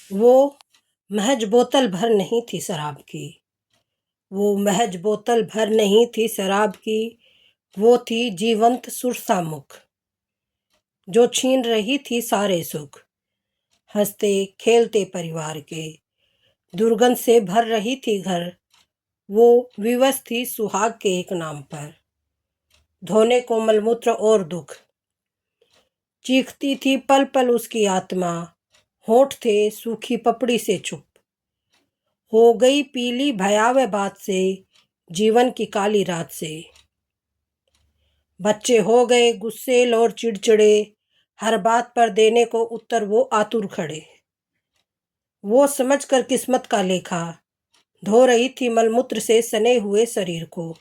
वो महज बोतल भर नहीं थी शराब की। वो महज बोतल भर नहीं थी शराब की। वो थी जीवंत सुरसामुख, जो छीन रही थी सारे सुख। हंसते खेलते परिवार के दुर्गंध से भर रही थी घर। वो विवश थी सुहाग के एक नाम पर, धोने को मलमूत्र और दुख। चीखती थी पल पल उसकी आत्मा, होठ थे सूखी पपड़ी से चुप। हो गई पीली भयावह बात से, जीवन की काली रात से। बच्चे हो गए गुस्सेल और चिड़चिड़े, हर बात पर देने को उत्तर वो आतुर खड़े। वो समझकर किस्मत का लेखा, धो रही थी मलमूत्र से सने हुए शरीर को।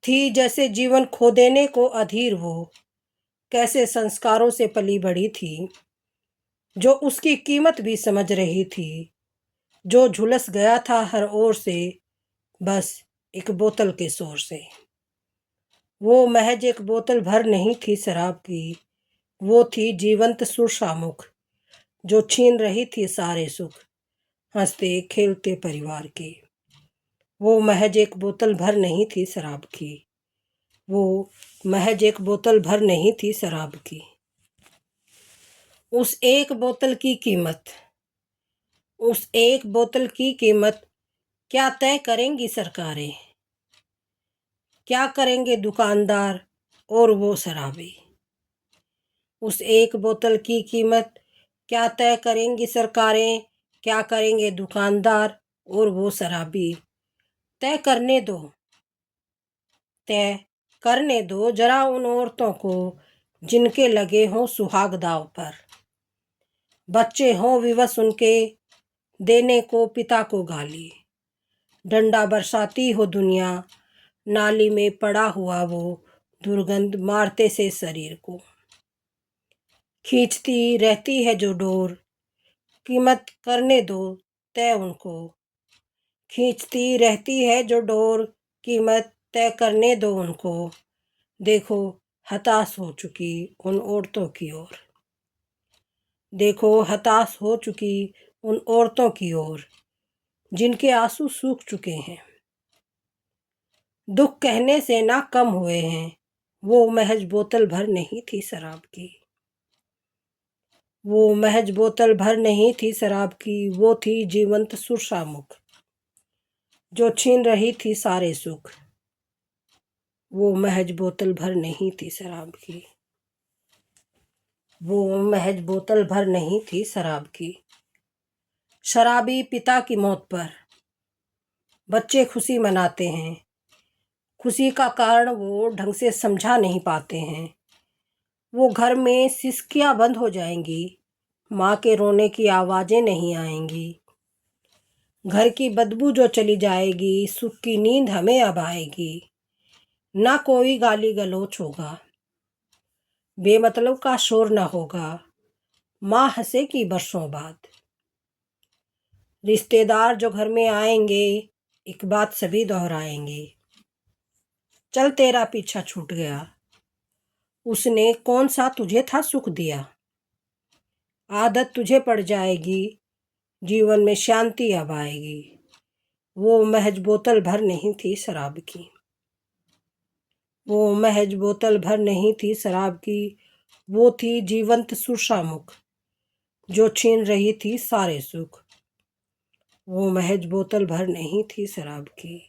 थी जैसे जीवन खो देने को अधीर वो, कैसे संस्कारों से पली बड़ी थी, जो उसकी कीमत भी समझ रही थी। जो झुलस गया था हर ओर से, बस एक बोतल के शोर से। वो महज एक बोतल भर नहीं थी शराब की। वो थी जीवंत सुरसामुख, जो छीन रही थी सारे सुख। हंसते खेलते परिवार के। वो महज एक बोतल भर नहीं थी शराब की। वो महज एक बोतल भर नहीं थी शराब की। उस एक बोतल की कीमत, उस एक बोतल की कीमत क्या तय करेंगी सरकारें, क्या करेंगे दुकानदार और वो शराबी। उस एक बोतल की कीमत क्या तय करेंगी सरकारें, क्या करेंगे दुकानदार और वो शराबी। तय करने दो, तय करने दो जरा उन औरतों को, जिनके लगे हों सुहाग दाव पर। बच्चे हों विवश उनके, देने को पिता को गाली। डंडा बरसाती हो दुनिया, नाली में पड़ा हुआ वो दुर्गंध मारते से शरीर को। खींचती रहती है जो डोर, कीमत करने दो तय उनको। खींचती रहती है जो डोर, कीमत तय करने दो उनको। देखो हताश हो चुकी उन औरतों की ओर, देखो हताश हो चुकी उन औरतों की ओर, जिनके आंसू सूख चुके हैं। दुख कहने से ना कम हुए हैं। वो महज बोतल भर नहीं थी शराब की। वो महज बोतल भर नहीं थी शराब की। वो थी जीवंत सुरसामुख, जो छीन रही थी सारे सुख। वो महज बोतल भर नहीं थी शराब की। वो महज बोतल भर नहीं थी शराब की। शराबी पिता की मौत पर बच्चे खुशी मनाते हैं। खुशी का कारण वो ढंग से समझा नहीं पाते हैं। वो घर में सिसकियां बंद हो जाएंगी, माँ के रोने की आवाज़ें नहीं आएंगी। घर की बदबू जो चली जाएगी, सुख की नींद हमें अब आएगी। ना कोई गाली गलौच होगा, बेमतलब का शोर ना होगा। माँ हंसेगी बरसों बाद। रिश्तेदार जो घर में आएंगे, एक बात सभी दोहराएंगे, चल तेरा पीछा छूट गया, उसने कौन सा तुझे था सुख दिया। आदत तुझे पड़ जाएगी, जीवन में शांति अब आएगी। वो महज बोतल भर नहीं थी शराब की। वो महज बोतल भर नहीं थी शराब की। वो थी जीवंत सुरसामुख, जो छीन रही थी सारे सुख। वो महज बोतल भर नहीं थी शराब की।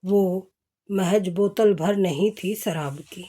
वो महज बोतल भर नहीं थी शराब की।